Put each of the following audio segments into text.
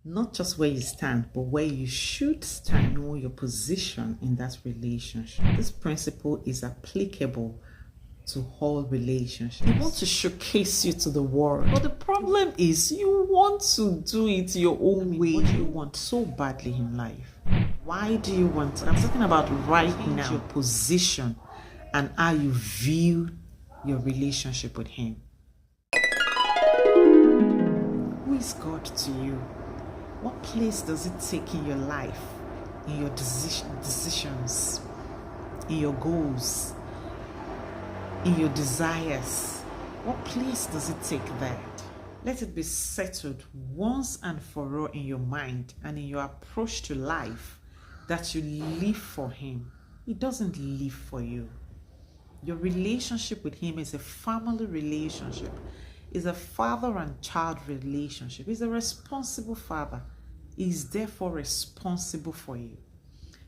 Not just where you stand, but where you should stand, know your position in that relationship. This principle is applicable to all relationships. They want to showcase you to the world, but the problem is you want to do it your own way. What do you want so badly in life? Why do you want it? I'm talking about right now, your position and how you view your relationship with him. Who is God to you? What place does it take in your life, in your decisions, in your goals, in your desires? What place does it take there? Let it be settled once and for all in your mind and in your approach to life that you live for him. He doesn't live for you. Your relationship with him is a family relationship. Is a father and child relationship. He's a responsible father. He's therefore responsible for you.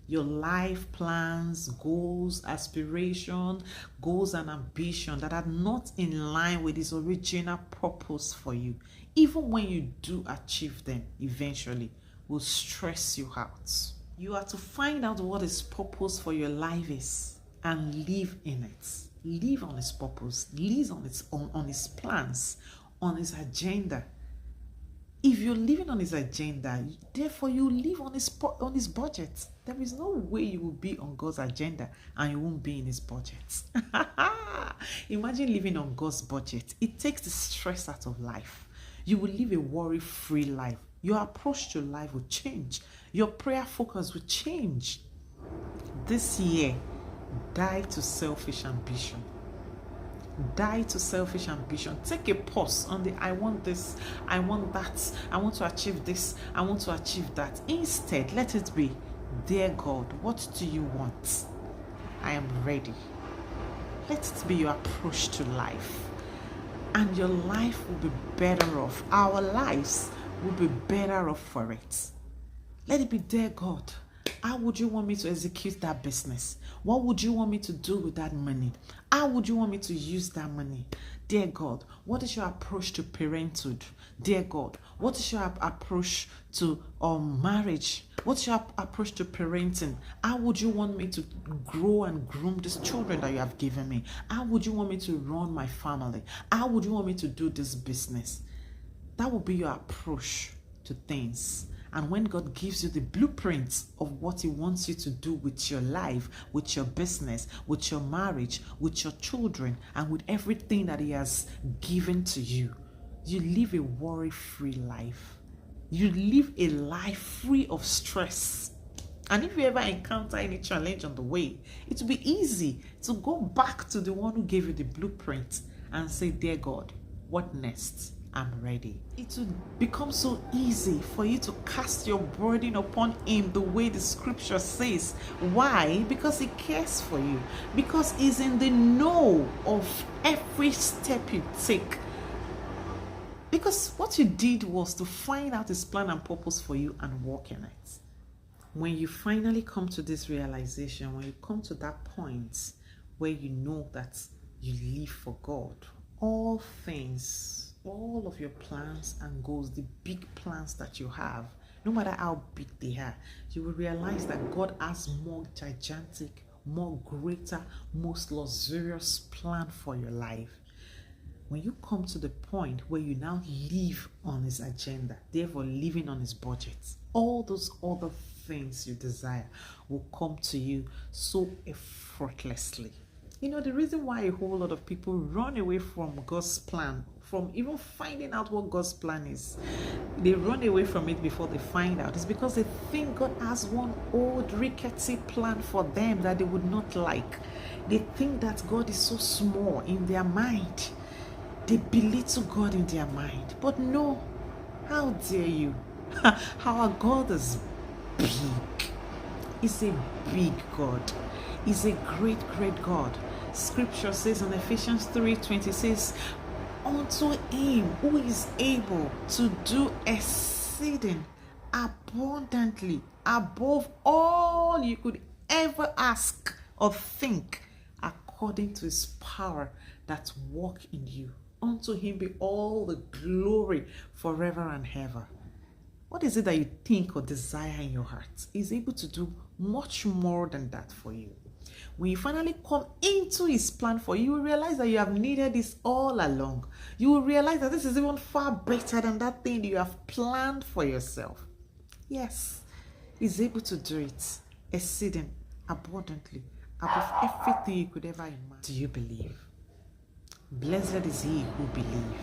Your life plans, goals, aspiration, goals and ambition that are not in line with his original purpose for you, even when you do achieve them eventually, will stress you out. You are to find out what his purpose for your life is and live in it. Live on his purpose, live on his plans, on his agenda. If you're living on his agenda, therefore you live on his budget. There is no way you will be on God's agenda and you won't be in his budget. Imagine living on God's budget. It takes the stress out of life. You will live a worry-free life. Your approach to life will change. Your prayer focus will change. This year, die to selfish ambition. Die to selfish ambition. Take a pause on the I want this, I want that, I want to achieve this, I want to achieve that. Instead, let it be, dear God, what do you want? I am ready. Let it be your approach to life. And your life will be better off. Our lives will be better off for it. Let it be, dear God, how would you want me to execute that business? What would you want me to do with that money? How would you want me to use that money? Dear God, what is your approach to parenthood? Dear God, what is your approach to marriage? What's your approach to parenting? How would you want me to grow and groom these children that you have given me? How would you want me to run my family? How would you want me to do this business? That will be your approach to things. And when God gives you the blueprints of what he wants you to do with your life, with your business, with your marriage, with your children, and with everything that he has given to you, you live a worry-free life. You live a life free of stress. And if you ever encounter any challenge on the way, it will be easy to go back to the one who gave you the blueprint and say, dear God, what next? I'm ready. It will become so easy for you to cast your burden upon him the way the scripture says. Why? Because he cares for you. Because he's in the know of every step you take. Because what you did was to find out his plan and purpose for you and walk in it. When you finally come to this realization, when you come to that point where you know that you live for God, all things, all of your plans and goals, the big plans that you have, no matter how big they are, you will realize that God has more gigantic, more greater, most luxurious plan for your life. When you come to the point where you now live on his agenda, therefore living on his budget, all those other things you desire will come to you so effortlessly. You know, the reason why a whole lot of people run away from God's plan, from even finding out what God's plan is, they run away from it before they find out, is because they think God has one old rickety plan for them that they would not like. They think that God is so small in their mind. They belittle God in their mind. But no, how dare you? Our God is big. He's a big God. He's a great, great God. Scripture says in Ephesians 3:20 says, unto him who is able to do exceeding abundantly above all you could ever ask or think, according to his power that work in you. Unto him be all the glory forever and ever. What is it that you think or desire in your heart? He's able to do much more than that for you. When you finally come into his plan for you, you will realize that you have needed this all along. You will realize that this is even far better than that thing you have planned for yourself. Yes, he's able to do it, exceeding abundantly above everything you could ever imagine. Do you believe? Blessed is he who believes,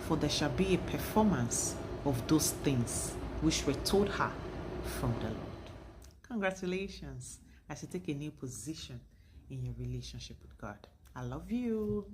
for there shall be a performance of those things which were told her from the Lord. Congratulations as you take a new position in your relationship with God. I love you.